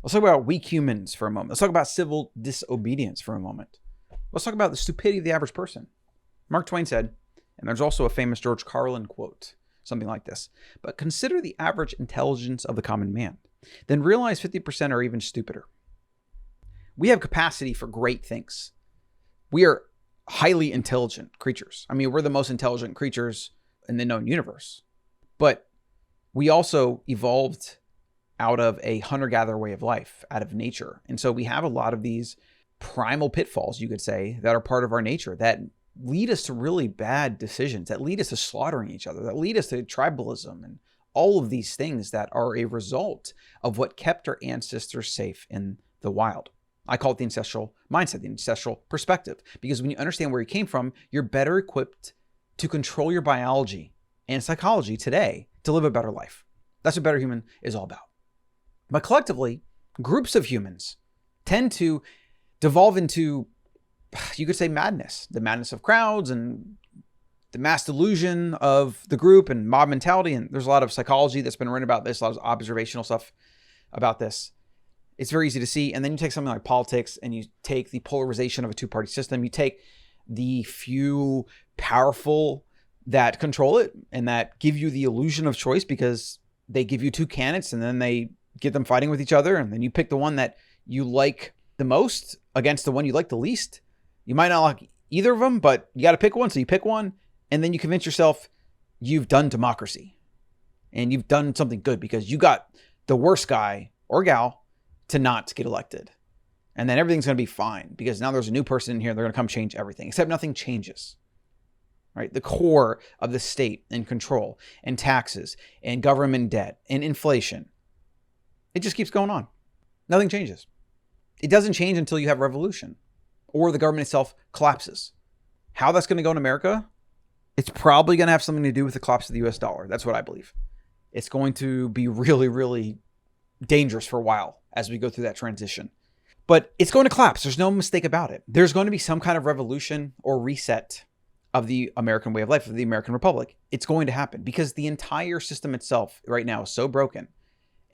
Let's talk about weak humans for a moment. Let's talk about civil disobedience for a moment. Let's talk about the stupidity of the average person. Mark Twain said, and there's also a famous George Carlin quote, something like this, but consider the average intelligence of the common man, then realize 50% are even stupider. We have capacity for great things. We are highly intelligent creatures. I mean, we're the most intelligent creatures in the known universe. But we also evolved out of a hunter-gatherer way of life, out of nature. And so we have a lot of these primal pitfalls, you could say, that are part of our nature that lead us to really bad decisions, that lead us to slaughtering each other, that lead us to tribalism and all of these things that are a result of what kept our ancestors safe in the wild. I call it the ancestral mindset, the ancestral perspective, because when you understand where you came from, you're better equipped to control your biology and psychology today to live a better life. That's what Better Human is all about. But collectively, groups of humans tend to devolve into, you could say, madness, the madness of crowds and the mass delusion of the group and mob mentality. And there's a lot of psychology that's been written about this, a lot of observational stuff about this. It's very easy to see. And then you take something like politics and you take the polarization of a two-party system. You take the few powerful that control it and that give you the illusion of choice because they give you two candidates and then they get them fighting with each other. And then you pick the one that you like the most against the one you like the least. You might not like either of them, but you got to pick one. So you pick one and then you convince yourself you've done democracy and you've done something good because you got the worst guy or gal to not get elected. And then everything's going to be fine because now there's a new person in here. They're going to come change everything, except nothing changes, right? The core of the state and control and taxes and government debt and inflation, it just keeps going on. Nothing changes. It doesn't change until you have revolution or the government itself collapses. How that's going to go in America, it's probably going to have something to do with the collapse of the US dollar. That's what I believe. It's going to be really, really dangerous for a while as we go through that transition. But it's going to collapse. There's no mistake about it. There's going to be some kind of revolution or reset of the American way of life, of the American Republic. It's going to happen because the entire system itself right now is so broken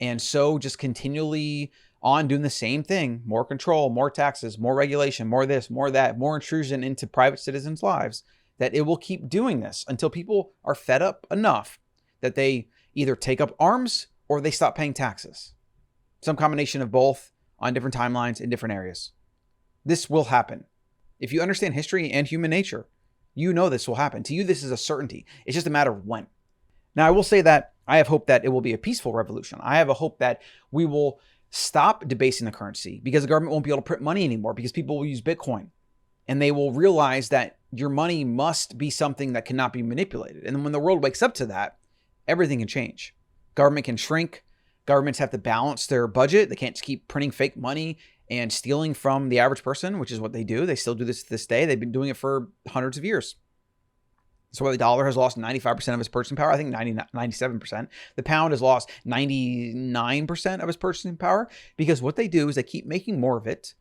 and so just continually on doing the same thing, more control, more taxes, more regulation, more this, more that, more intrusion into private citizens' lives, that it will keep doing this until people are fed up enough that they either take up arms or they stop paying taxes. Some combination of both on different timelines in different areas. This will happen. If you understand history and human nature, you know this will happen. To you, this is a certainty. It's just a matter of when. Now, I will say that I have hope that it will be a peaceful revolution. I have a hope that we will stop debasing the currency because the government won't be able to print money anymore because people will use Bitcoin. And they will realize that your money must be something that cannot be manipulated. And then when the world wakes up to that, everything can change. Government can shrink. Governments have to balance their budget. They can't just keep printing fake money and stealing from the average person, which is what they do. They still do this to this day. They've been doing it for hundreds of years. That's why the dollar has lost 95% of its purchasing power. I think 97%. The pound has lost 99% of its purchasing power because what they do is they keep making more of it.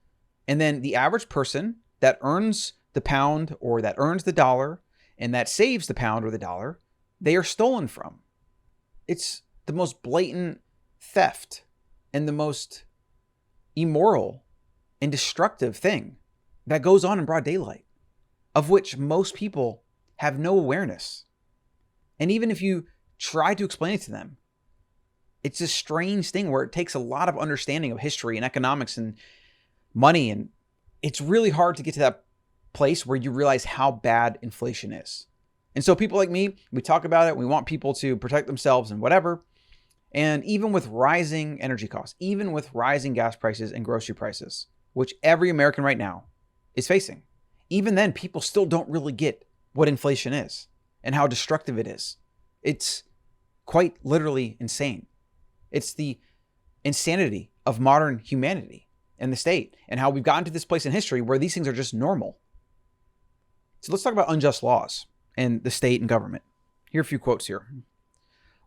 And then the average person that earns the pound or that earns the dollar and that saves the pound or the dollar, they are stolen from. It's the most blatant theft and the most immoral and destructive thing that goes on in broad daylight, of which most people have no awareness. And even if you try to explain it to them, it's a strange thing where it takes a lot of understanding of history and economics and money. And it's really hard to get to that place where you realize how bad inflation is. And so people like me, we talk about it. We want people to protect themselves and whatever. And even with rising energy costs, even with rising gas prices and grocery prices, which every American right now is facing, even then people still don't really get what inflation is and how destructive it is. It's quite literally insane. It's the insanity of modern humanity and the state and how we've gotten to this place in history where these things are just normal. So let's talk about unjust laws and the state and government. Here are a few quotes here.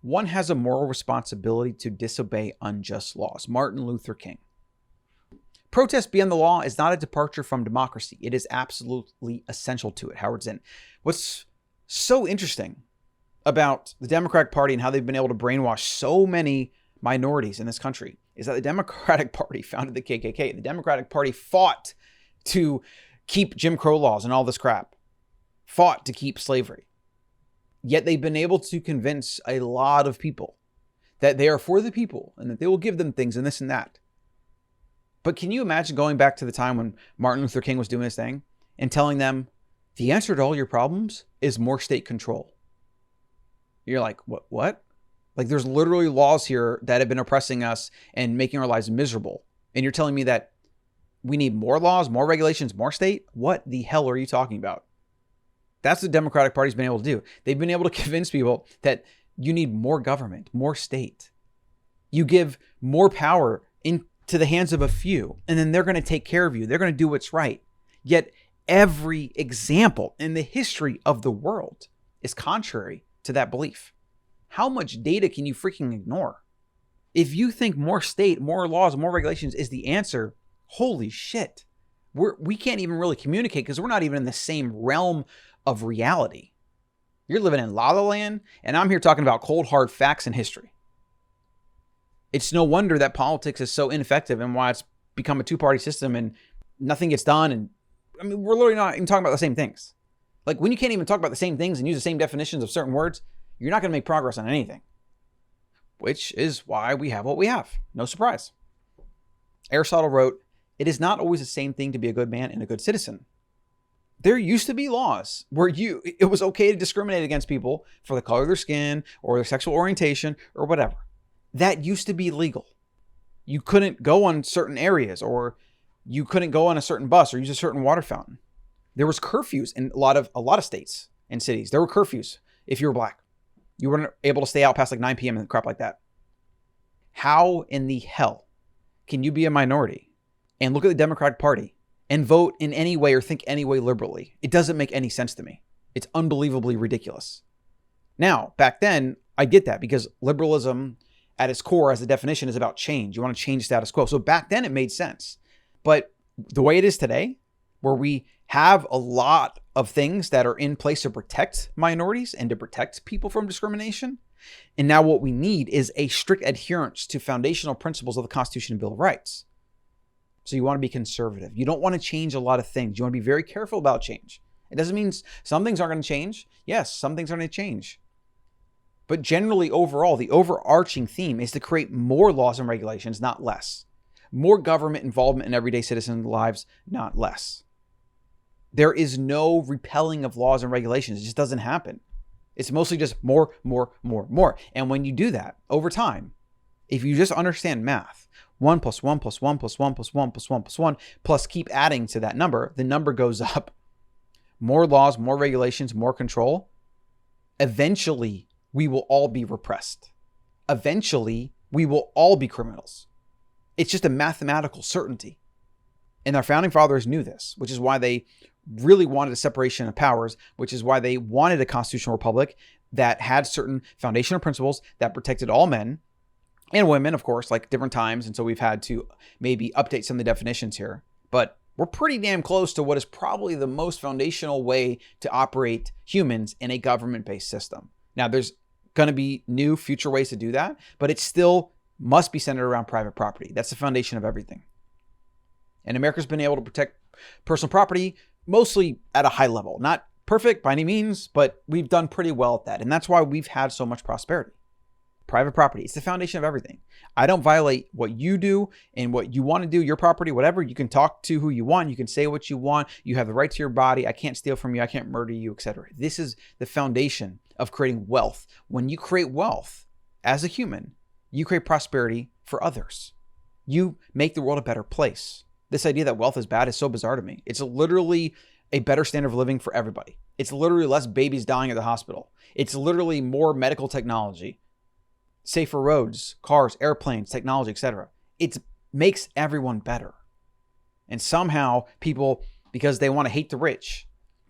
One has a moral responsibility to disobey unjust laws. Martin Luther King. Protest beyond the law is not a departure from democracy. It is absolutely essential to it. Howard Zinn. What's so interesting about the Democratic Party and how they've been able to brainwash so many minorities in this country is that the Democratic Party founded the KKK. The Democratic Party fought to keep Jim Crow laws and all this crap, fought to keep slavery. Yet they've been able to convince a lot of people that they are for the people and that they will give them things and this and that. But can you imagine going back to the time when Martin Luther King was doing his thing and telling them the answer to all your problems is more state control? You're like, what? Like, there's literally laws here that have been oppressing us and making our lives miserable. And you're telling me that we need more laws, more regulations, more state? What the hell are you talking about? That's what the Democratic Party's been able to do. They've been able to convince people that you need more government, more state. You give more power into the hands of a few, and then they're going to take care of you. They're going to do what's right. Yet every example in the history of the world is contrary to that belief. How much data can you freaking ignore? If you think more state, more laws, more regulations is the answer, holy shit. We can't even really communicate because we're not even in the same realm of reality. You're living in La La Land, and I'm here talking about cold, hard facts and history. It's no wonder that politics is so ineffective and why it's become a two-party system and nothing gets done. And I mean, we're literally not even talking about the same things. Like, when you can't even talk about the same things and use the same definitions of certain words, you're not going to make progress on anything. Which is why we have what we have. No surprise. Aristotle wrote, "It is not always the same thing to be a good man and a good citizen." There used to be laws where it was okay to discriminate against people for the color of their skin or their sexual orientation or whatever. That used to be legal. You couldn't go on certain areas, or you couldn't go on a certain bus or use a certain water fountain. There was curfews in a lot of states and cities. There were curfews if you were black. You weren't able to stay out past like 9 p.m. and crap like that. How in the hell can you be a minority and look at the Democratic Party and vote in any way or think any way liberally? It doesn't make any sense to me. It's unbelievably ridiculous. Now, back then, I get that because liberalism at its core as a definition is about change. You want to change the status quo. So back then it made sense. But the way it is today, where we have a lot of things that are in place to protect minorities and to protect people from discrimination, and now what we need is a strict adherence to foundational principles of the Constitution and Bill of Rights. So you want to be conservative. You don't want to change a lot of things. You want to be very careful about change. It doesn't mean some things aren't going to change. Yes, some things are going to change. But generally, overall, the overarching theme is to create more laws and regulations, not less. More government involvement in everyday citizens' lives, not less. There is no repelling of laws and regulations. It just doesn't happen. It's mostly just more. And when you do that over time, if you just understand math, 1 + 1 + 1 + 1 + 1 + 1 + 1, plus keep adding to that number, the number goes up. More laws, more regulations, more control. Eventually, we will all be repressed. Eventually, we will all be criminals. It's just a mathematical certainty. And our founding fathers knew this, which is why they really wanted a separation of powers, which is why they wanted a constitutional republic that had certain foundational principles that protected all men and women, of course, like different times. And so we've had to maybe update some of the definitions here. But we're pretty damn close to what is probably the most foundational way to operate humans in a government-based system. Now, there's going to be new future ways to do that, but it still must be centered around private property. That's the foundation of everything. And America's been able to protect personal property mostly at a high level. Not perfect by any means, but we've done pretty well at that. And that's why we've had so much prosperity. Private property, it's the foundation of everything. I don't violate what you do and what you want to do, your property, whatever. You can talk to who you want. You can say what you want. You have the right to your body. I can't steal from you. I can't murder you, etc. This is the foundation of creating wealth. When you create wealth as a human, you create prosperity for others. You make the world a better place. This idea that wealth is bad is so bizarre to me. It's literally a better standard of living for everybody. It's literally less babies dying at the hospital. It's literally more medical technology, safer roads, cars, airplanes, technology, etc. It makes everyone better. And somehow people, because they want to hate the rich,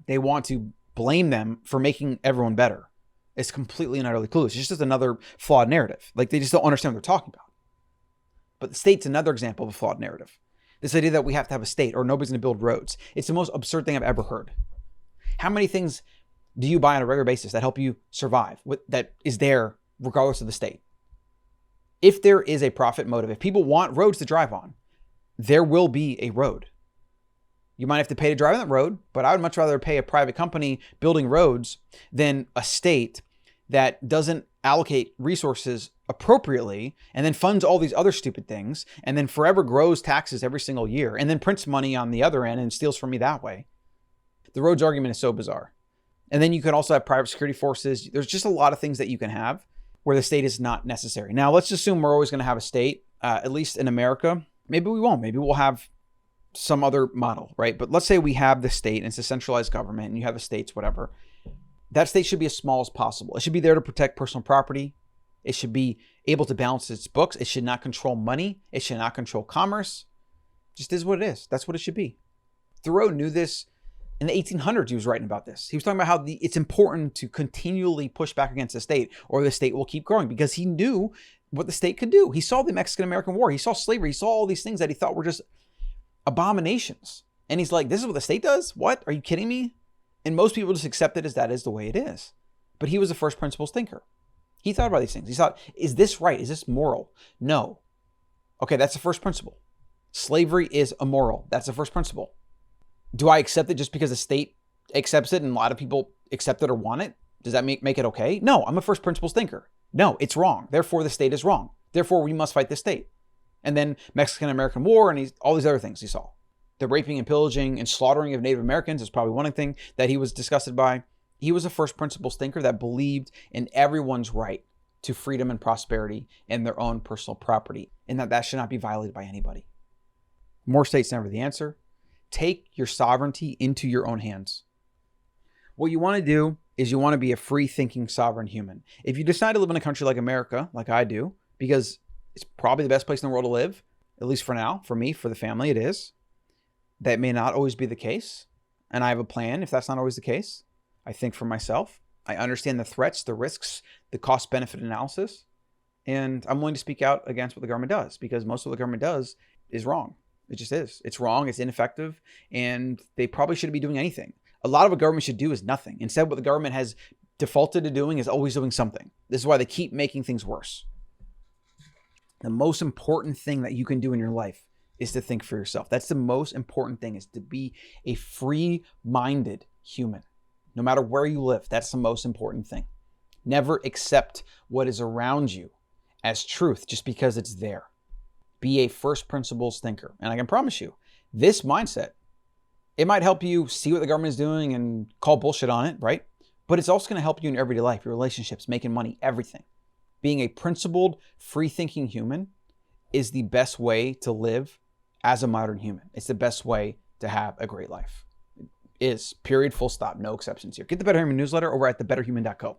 they want to blame them for making everyone better. It's completely and utterly clueless. It's just another flawed narrative. Like, they just don't understand what they're talking about. But the state's another example of a flawed narrative. This idea that we have to have a state or nobody's going to build roads. It's the most absurd thing I've ever heard. How many things do you buy on a regular basis that help you survive, that is there regardless of the state? If there is a profit motive, if people want roads to drive on, there will be a road. You might have to pay to drive on that road, but I would much rather pay a private company building roads than a state that doesn't allocate resources appropriately and then funds all these other stupid things and then forever grows taxes every single year and then prints money on the other end and steals from me that way. The roads argument is so bizarre. And then you can also have private security forces. There's just a lot of things that you can have where the state is not necessary. Now, let's assume we're always going to have a state, at least in America. Maybe we won't. Maybe we'll have some other model, right? But let's say we have the state and it's a centralized government and you have the states, whatever. That state should be as small as possible. It should be there to protect personal property. It should be able to balance its books. It should not control money. It should not control commerce. Just is what it is. That's what it should be. Thoreau knew this. In the 1800s, he was writing about this. He was talking about how it's important to continually push back against the state or the state will keep growing because he knew what the state could do. He saw the Mexican-American War. He saw slavery. He saw all these things that he thought were just abominations. And he's like, this is what the state does? What? Are you kidding me? And most people just accept it as that is the way it is. But he was a first principles thinker. He thought about these things. He thought, is this right? Is this moral? No. Okay, that's the first principle. Slavery is immoral. That's the first principle. Do I accept it just because the state accepts it and a lot of people accept it or want it? Does that make it okay? No, I'm a first principles thinker. No, it's wrong. Therefore, the state is wrong. Therefore, we must fight the state. And then Mexican-American War and all these other things he saw. The raping and pillaging and slaughtering of Native Americans is probably one thing that he was disgusted by. He was a first principles thinker that believed in everyone's right to freedom and prosperity and their own personal property, and that should not be violated by anybody. More states never the answer. Take your sovereignty into your own hands. What you want to do is you want to be a free-thinking sovereign human. If you decide to live in a country like America, like I do, because it's probably the best place in the world to live, at least for now, for me, for the family, it is. That may not always be the case. And I have a plan if that's not always the case. I think for myself. I understand the threats, the risks, the cost-benefit analysis. And I'm willing to speak out against what the government does because most of what the government does is wrong. It just is. It's wrong. It's ineffective. And they probably shouldn't be doing anything. A lot of what government should do is nothing. Instead, what the government has defaulted to doing is always doing something. This is why they keep making things worse. The most important thing that you can do in your life is to think for yourself. That's the most important thing, is to be a free-minded human. No matter where you live, that's the most important thing. Never accept what is around you as truth just because it's there. Be a first principles thinker. And I can promise you, this mindset, it might help you see what the government is doing and call bullshit on it, right? But it's also going to help you in everyday life, your relationships, making money, everything. Being a principled, free-thinking human is the best way to live as a modern human. It's the best way to have a great life. It is, period, full stop, no exceptions here. Get the Better Human newsletter over at thebetterhuman.co.